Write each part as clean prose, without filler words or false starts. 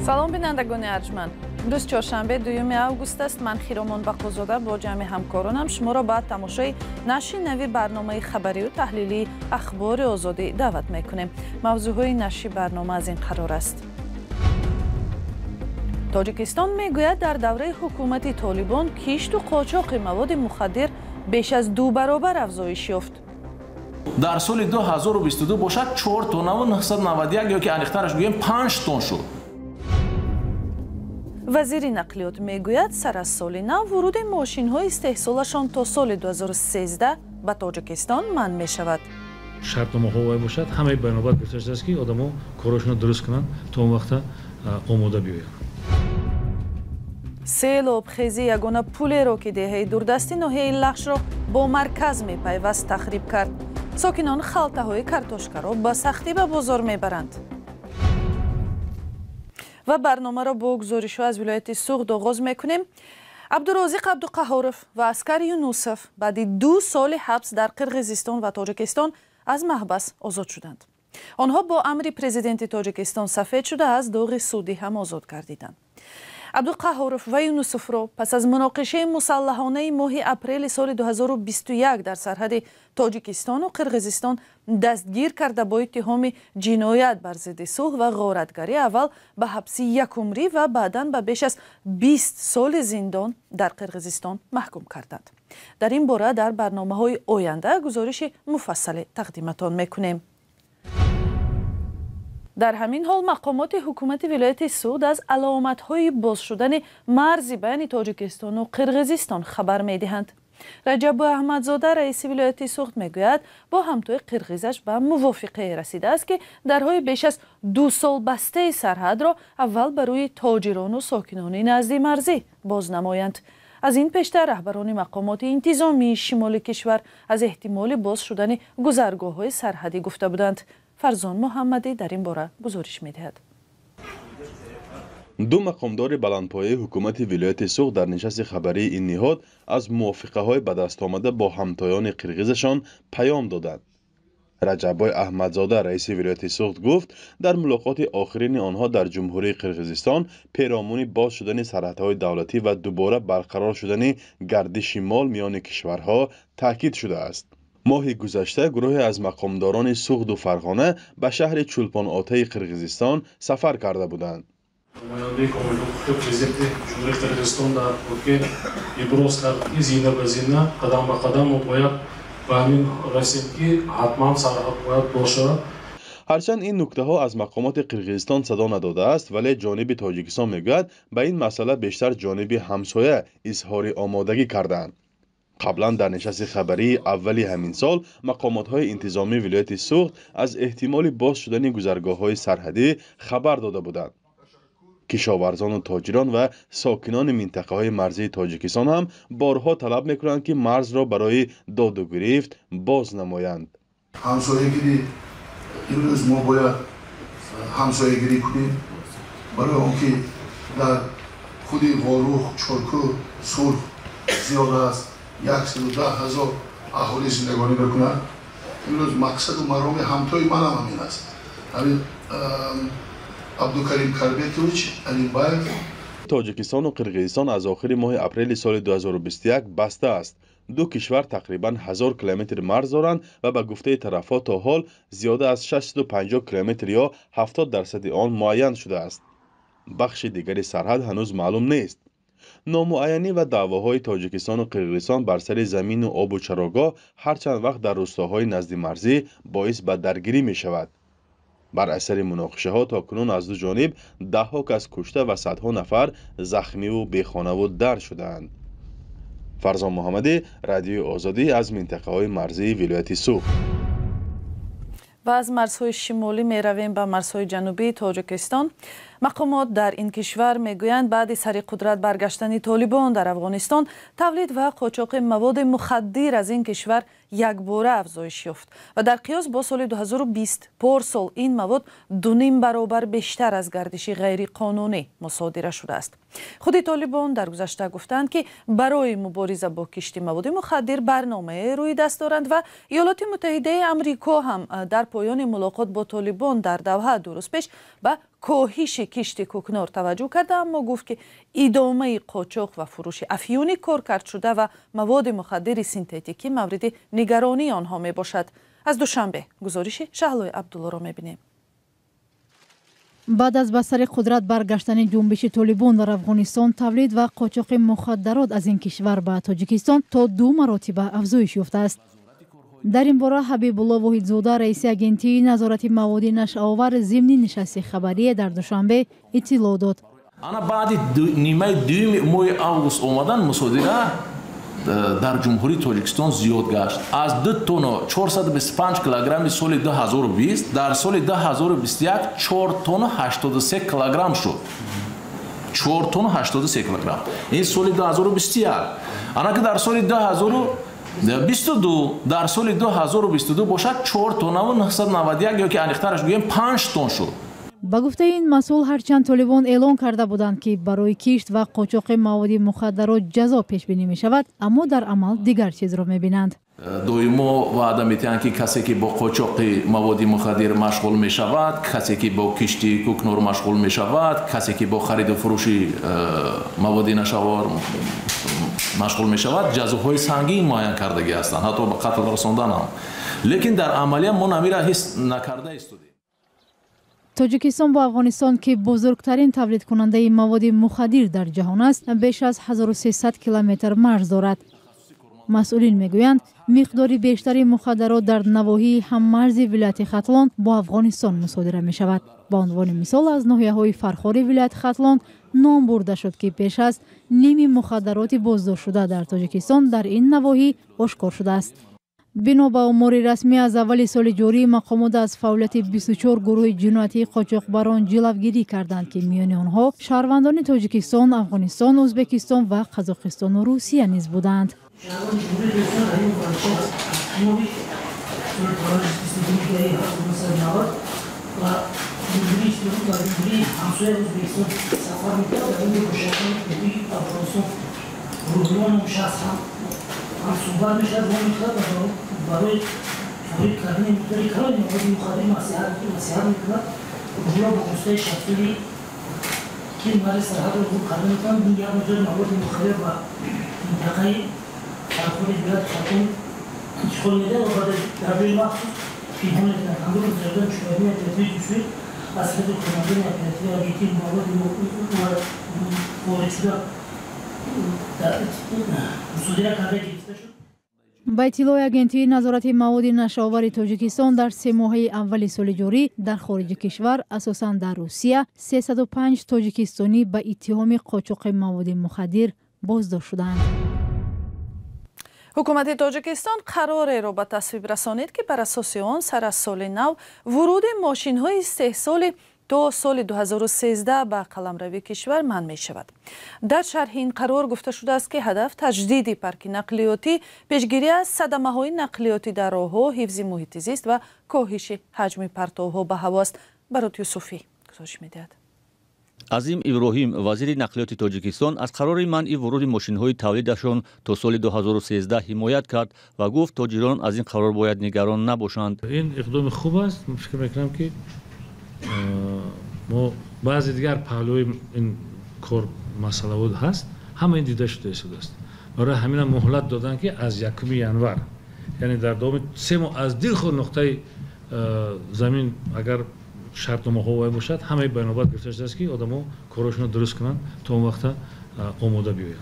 салом бинандагони арҷманд. имрӯз чоршанбе 2 август аст. ман хиромон бақозода бо ҷамъи ҳамкоронам шуморо ба тамошои нашри нави барномаи хабарию таҳлилии ахбори озодӣ даъват мекунем. мавзӯъҳои нашри барнома аз ин қарор аст. тоҷикистон мегӯяд дар давраи ҳукумати толибон кишту қочоқи маводи мухаддир беш аз 2 баробар афзоиш ёфт. дар соли 2022 бошад 4 тонна ва 991 ё ки аниқтараш гӯем 5 тонн шуд. вазири нақлиёт мегӯяд сар аз соли нав вуруди мошинҳои истеҳсолашон то соли 2013 ба тоҷикистон манъ мешавад. шартномаҳо бошад, ҳамаи байнобар гуфташудааст ки одамо корашонро дуруст кунанд то он вақта омода биёянд. селобхезӣ ягона пулеро ки деҳаи дурдасти ноҳияи лахшро бо марказ мепайваст тахриб кард. сокинон халтаҳои картошкаро ба сахтӣ ба бозор мебаранд. ва барномаро бо гузоришу аз вилояти Суғд оғоз мекунем. абдурозиқ абдуқаҳоров ва Аскар Юнусов баъди 2 соли ҳабс дар Қирғизистон ва Тоҷикистон аз маҳбас озод шуданд. онҳо бо амри президенти Тоҷикистон сафед шуда аз доғи судӣ ҳам озод гардиданд. абдуқаҳоров ва Юнусовро пас аз муноқишаи мусаллаҳонаи моҳи апрели соли 2021 дар сарҳади Тоҷикистону Қирғизистон дастгир карда бо иттиҳоми ҷиноят бар зидди сулҳ ва ғоратгарӣ аввал ба ҳабси 1 умрӣ ва баъдан ба беш аз 20 соли зиндон дар Қирғизистон маҳкум карданд. дар ин бора дар барномаҳои оянда гузориши муфассале тақдиматон мекунем. дар ҳамин ҳол мақомоти ҳукумати вилояти Суғд аз аломатҳои боз шудани марзи байни Тоҷикистону Қирғизистон хабар медиҳанд. Раҷабу Аҳмадзода раиси вилояти Суғд мегӯяд бо ҳамтои қирғизаш ба мувофиқае расидааст ки дарҳои беш аз 2 сол бастаи сарҳадро аввал ба рӯи тоҷирону сокинони назди марзӣ боз намоянд. аз ин пештар раҳбарони мақомоти интизомии шимоли кишвар аз эҳтимоли боз шудани гузаргоҳҳои сарҳадӣ гуфта буданд. фарзон муҳаммадӣ дар ин бора гузориш медиҳад. 2 мақомдори баландпояи ҳукумати вилояти Суғд дар нишасти хабарии ин ниҳод аз мувофиқаҳои ба дастомада бо ҳамтоёни қирғизашон паём доданд. раҷабой аҳмадзода раиси вилояти Суғд гуфт дар мулоқоти охирини онҳо дар ҷумҳурии Қирғизистон пиромони боз шудани сарҳадҳои давлатӣ ва дубора барқарор шудани гардиши мол миёни кишварҳо таъкид шудааст. моҳи гузашта гурӯҳе аз мақомдорони Суғду Фарғона ба шаҳри Чулпон-Отаи Қирғизистон сафар карда буданд. Намояндаи комили ҳуқуқи президенти ҷумҳурии Қирғизистон дар Баку иброз кард ки зина ба зина, қадам ба қадам мо бояд ба ҳамин расем ки ҳатман сарҳад бояд бошад. ҳарчанд ин нуктаҳо аз мақомоти Қирғизистон садо надодааст, вале ҷониби Тоҷикистон мегӯяд ба ин масъала бештар ҷониби ҳамсоя изҳори омодагӣ кардаанд. қаблан дар нишасти хабарии аввали ҳамин сол мақомотҳои интизомии вилояти Суғд аз эҳтимоли боз шудани гузаргоҳҳои сарҳадӣ хабар дода буданд. кишоварзону тоҷирон ва сокинони минтақаҳои марзии Тоҷикистон ҳам борҳо талаб мекунанд ки марзро барои доду гирифт боз намоянд. ҳамсоягирӣ имрӯз мо бояд ҳамсоягирӣ кунем барои он ки дар худи Ворух, Чоркӯ, Сурх зиёда аст 110,000 аҳолӣ зиндагонӣ мекунанд. имрӯз мақсаду мароми ҳамтои манам ҳамин аст. ҳамин Абдукарим Карбетович Алимбаев. Тоҷикистону Қирғизистон аз охири моҳи апрели соли 2021 баста аст. 2 кишвар тақрибан 1000 километр марз доранд ва ба гуфтаи тарафҳо то ҳол зиёда аз 650 километр ё 70% он муайян шудааст. бахши дигари сарҳад ҳанӯз маълум нест. номуайянӣ ва даъвоҳои Тоҷикистону Қирғизистон бар сари замину обу чарогоҳ ҳарчанд вақт дар рӯстоҳои назди марзӣ боис ба даргирӣ мешавад. бар асари муноқишаҳо токунун аз ду ҷониб даҳҳо кас кушта ва садҳо нафар захмиву бехонаву дар шудаанд. фарзон муҳаммадӣ, Радиои Озодӣ аз минтақаҳои марзии вилояти Суғд. ва аз марзҳои шимолӣ меравем ба марзҳои ҷанубии Тоҷикистон. мақомот дар ин кишвар мегӯянд баъди сари қудрат баргаштани Толибон дар Афғонистон тавлид ва қочоқи маводи мухаддир аз ин кишвар якбора афзоиш ёфт ва дар қиёс бо соли 2020 порсол ин мавод 2.5 баробар бештар аз гардиши ғайриқонунӣ мусодира шудааст. худи Толибон дар гузашта гуфтанд ки барои мубориза бо кишти маводи мухаддир барномае рӯи даст доранд ва Иёлоти Муттаҳидаи Амрико ҳам дар поёни мулоқот бо Толибон дар Давҳа 2 рӯз пеш ба کاهش کشت کوکنار توجه کرده، اما گفت که ادامه قاچاق و فروش افیون کارکرد شده و مواد مخدر سینتتیکی مورد نگرانی آنها می باشد. از دوشنبه گزارش شهلوی عبدالله را می بینیم. بعد از بسر قدرت برگشتن جنبش طالبان در افغانستان، تولید و قاچاق مخدرات از این کشور به تاجیکستان تا 2 مراتب افزایش یافته است. در این باره حبیب الله واحدزاده رئیس اگنتی نظارت مواد نشه‌آور ضمن نشست خبری در دوشنبه اطلاع داد. انا بعد نیمه دوم ماه اوگوست اومدن مصادره در جمهوری تاجیکستان زیاد گشت. از 2 تن 425 کیلوگرم سال 2020 در سال 2021 4 تن 83 کیلوگرم شد. 4 تن 83 کیلوگرم. این سال 2021. انا که در سال 2022 در سال 2022 باشد 4 تن و 991 یا که انیخترش گویم 5 تن شد. با گفته این مسئول، هرچند طالبان اعلان کرده بودند که برای کشت و قاچاق مواد مخدرات جزا پیش بینی می شود، اما در عمل دیگر چیز را می بینند. دویما وعده میتیند که کسی که با قاچاق مواد مخدر مشغول می شود، کسی که با کشت کوکنار مشغول می شود، کسی که با خرید و فروش مواد نشوار مشغول می شود، جزاهای سنگین معین کردگی هستند، حتی به قتل رساندن هم. لیکن در عملیه ما نمیره حس نکرده استودیم. تاجیکستان با افغانستان که بزرگترین تولید کننده مواد مخدر در جهان است، بیش از 1300 کیلومتر مرز دارد. مسئولین میگویند مقدار بیشتری مخدرات در نواحی هممرز ولایت ختلان با افغانستان مصادره می شود. با عنوان مثال از ناحیه‌های فرخاری ولایت ختلان نام برده شد که پیش از نیم مخدرات بازداشت شده در تاجیکستان در این نواحی آشکار شده است. بنا به امور رسمی از اول سال جاری، مقامات از فعالیت 24 گروه جنایتی قاچاقبران جلوگیری کردند که میان آنها شهروندان تاجیکستان، افغانستان، ازبکستان و قزاقستان و روسیه نیز بودند. برای تولید کردن مقداری کلان مواد مخدر نصیحت میکنند و اونا با گفته شخصی که مال سرحد رو کار میکنند. این یک مقدار مواد مخدر و منطقه فرخاری ولایت ختلان اشغال میده و بعد در روی مخصوص فیلم نکنند و زردن شوانی تدریج شد از خود کننده اپراتیو اگیتی مواد وارد شده مصادره کرده گرفته شد. با اطلاع اگنتی نظارت مواد نشه‌آور تاجیکستان در 3 ماه اول سال جاری در خارج کشور، اساساً در روسیه، 305 تاجیکستانی به اتهام قاچاق مواد مخدر بازداشت شدند. حکومت تاجیکستان قرار را به تصویب رسانید که بر اساس آن سر از سال نو ورود ماشین‌های استحصال تا سال 2013 به قلمروی کشور منع می شود. در شرح این قرار گفته شده است که هدف تجدید پارک نقلیاتی، پیشگیری از صدمه‌های نقلیاتی در راه‌ها، حفظ محیط زیست و کاهش حجم پرتوها به هوا است. برات یوسفی گزارش می‌دهد. عظیم ابراهیم، وزیر نقلیات تاجیکستان، از قرار منع ورود ماشین‌های تولیدشان تا سال 2013 حمایت کرد و گفت تاجران از این قرار باید نگران نباشند. این اقدام خوب است. فکر می‌کنم که ما بعضی دیگر پهلوی این کار مسئله بود هست، همه این دیده شده است. برای همین مهلت دادن که از 1 ینور، یعنی در دام 3 ماه از دل خود نقطه زمین اگر شرطنامه ها وای باشد، همه بنابرای گرفته شده است که آدم‌ها کارشون درست کنند تا اون وقت آماده بیایند.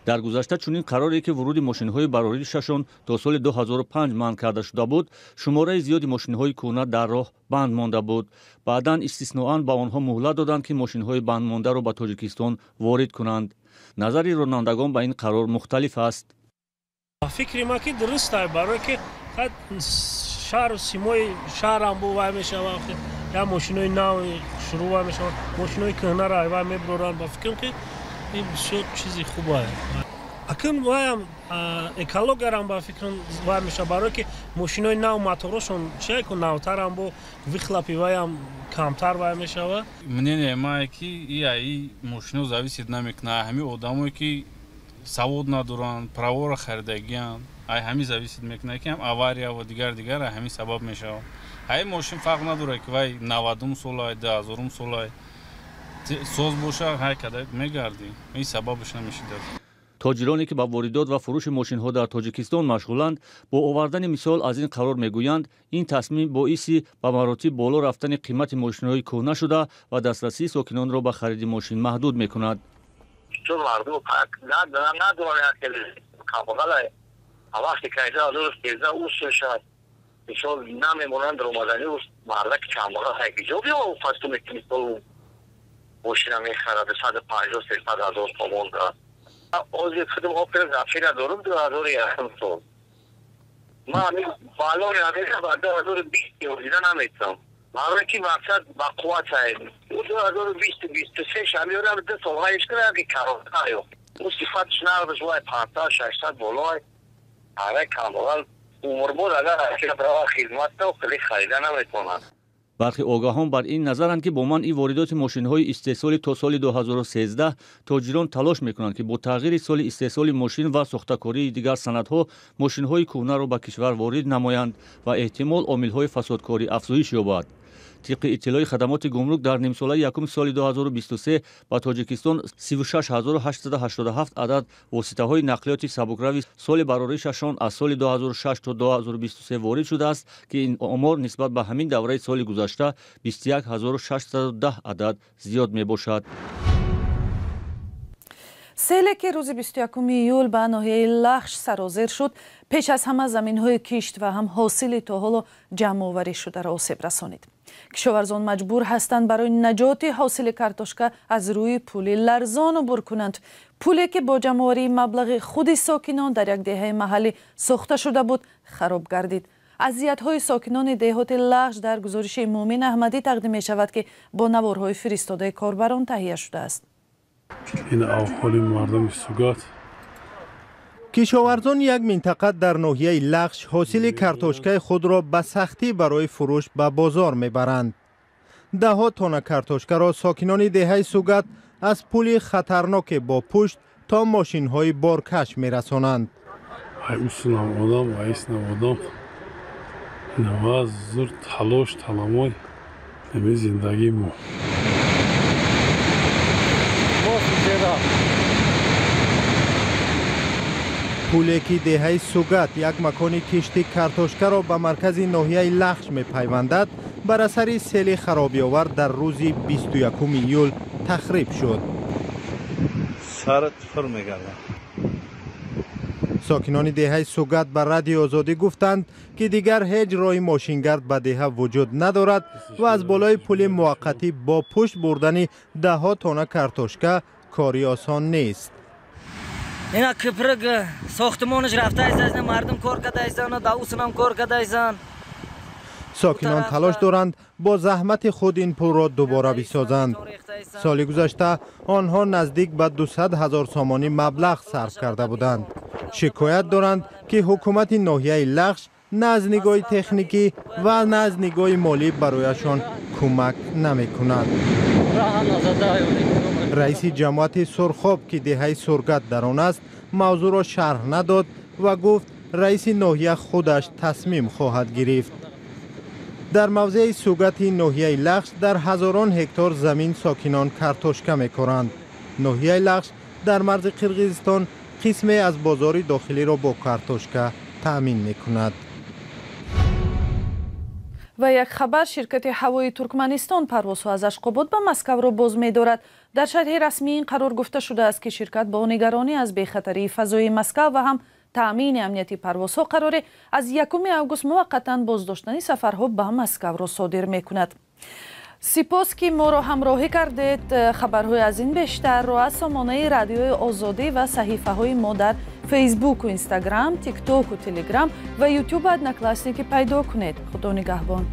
در گذشته چنین قراری که ورود ماشین‌های براری ششون تا سال 2005 منع کرده شده بود، شماره زیادی ماشین‌های کهنه در راه بند مانده بود. بعداً استثناءً به آنها مهلت دادند که ماشین‌های بند مانده را به تاجیکستان وارد کنند. نظر رانندگان به این قرار مختلف است. فکر ما که درست است، برای که شهر و سیمای شهر هم وای میشود، یا ماشین‌های نو شروع وای میشود، ماشین‌های کهنه را وای میبرند. با فکر که این بسیار چیزی خوبه. اکنون وایم اکولوگرام با فکرم وای میشه، برای که ماشینای نو موتورشون چه که نوتر هم با ویخلاپی وایم کمتر وای میشه. мнение мое ки и мошино зависит намекна ҳами одамое ки савод надоранд, правора харидагиянд, ай ҳамин зависит мекунад ки ҳам авария ва дигар ҳамин сабаб мешавад. ҳай мошин фарқ надорад ки вай 90-ум солай 2000-ум солай соз боша ҳай када мегарди ин сабабаш намешидад. тоҷироне ки ба воридот ва фурӯши мошинҳо дар тоҷикистон машғуланд бо овардани мисол аз ин қарор мегӯянд ин тасмим боиси ба маротиб боло рафтани қимати мошинҳои кӯҳна шуда ва дастрасии сокинонро ба хариди мошин маҳдуд мекунад. چون مردم ندارن که کاملا وقتی که اینجا درست پیدا اوست شد مثال نمیمونن در اومدنی اوست مردک کاملا هیجا بیا و فستو میکنی تو ماشینا میخرد 150-300 هزار تومان دارد اوزی خودم آپر زفیر دارم 2000 یکم سال من همین بالون نمیشم و 2020 دیده نمیتونم مردکی مقصد با قوت هست او 2020-2023 شمیارم 2 سالهایش کنم که کارات هایو او صفتش نردش وای 50-60 بالای هره کاملا عمر بود اگر اکیل برای خدمت و خیلی خریده نمیتونم. برخی آگاهان بر این نظرند که با منع واردات ماشین‌های استحصالی تا سال 2013 تاجران تلاش می‌کنند که با تغییر سال استحصال ماشین و ساختکاری دیگر صنعت‌ها ماشین‌های کهنه را به کشور وارد نمایند و احتمال عامل‌های فسادکاری افزایش یابد. طبق اطلاع خدمات گمرک در نیمساله یکم سال 2023 با تاجیکستان 36887 عدد واسطه‌های نقلیاتی سبکروی سال برآوریششان از سال 2006 تا 2023 وارد شده است که این آمار نسبت به همین دوره سال گذشته 21610 عدد زیاد میباشد. سیلی که روز 21 ایول به ناحیه لخش سرازیر شد پیش از همه زمین‌های کشت و هم حاصل تا حالا جمع آوری شده را آسیب رسانید. کشاورزان مجبور هستند برای نجات حاصل کارتوشکا از روی پول لرزان عبور کنند. پولی که با جمع آوری مبلغ خود ساکنان در یک دهه محلی ساخته شده بود خراب گردید. اذیت‌های ساکنان دهات لخش در گزارش مومن احمدی تقدیم می شود که با نوارهای فرستاده کاربران تهیه شده است. این احوال مردم سوگات کشاورزان یک منطقه در ناحیه لخش حاصل کارتوشکای خود را به سختی برای فروش به بازار میبرند. ده ها تن کارتوشکا را ساکنان دهه سوگات از پول خطرناک با پشت تا ماشین های بارکش میرسانند. ای اصولم آدم و ایسنم آدم نواز زور تلاش تلمای نمی زندگی مو پولی که دهه سوگات یک مکان کشتی کارتوشکا را به مرکز ناحیه لخش می پیوندد بر اثر سیل خرابی آور در روز 21 ایول تخریب شد. سرت فر میگردم. ساکنان دهه سوگات به رادیو آزادی گفتند که دیگر هیچ راه ماشینگرد به دهه وجود ندارد و از بالای پل موقتی با پشت بردن ده ها تن کارتوشکا کاری آسان نیست. اینا کپرگ ساختمانش رفته است مردم کار کرده ایستان داوسن هم کار کرده ایستان. ساکنان تلاش دارند با زحمت خود این پل را دوباره بسازند. سال گذشته آنها نزدیک به 200,000 سامانی مبلغ صرف کرده بودند. شکایت دارند که حکومت ناحیه لخش نه از نگاه تکنیکی و نه از نگاه مالی برایشان کمک نمی کند. رئیس جماعت سرخاب که دهه سرگت در آن است موضوع را شرح نداد و گفت رئیس ناحیه خودش تصمیم خواهد گرفت. در موضع سوگت ناحیه لخش در هزاران هکتار زمین ساکنان کارتوشکا می‌کارند. ناحیه لخش در مرز قرقیزستان قسمی از بازار داخلی را با کارتوشکا تأمین می‌کند. و یک خبر شرکت هوایی ترکمنستان پروازها از اشخاباد به مسکو را باز می‌دارد. در شرح رسمی این قرار گفته شده است که شرکت با نگرانی از بی‌خطری فضای مسکو و هم تأمین امنیتی پروازها قراره از 1 اوگوست موقتا بازداشتن سفرها به مسکو را صادر می‌کند. سپاس که ما را همراهی کردید. خبرهای از این بیشتر را از سامانه رادیوی آزادی و صحیفه های ما در فیسبوک و اینستاگرام، تیک توک و تلگرام و یوتیوب ادنکلاسنیکی پیدا کنید. خدا نگهبان.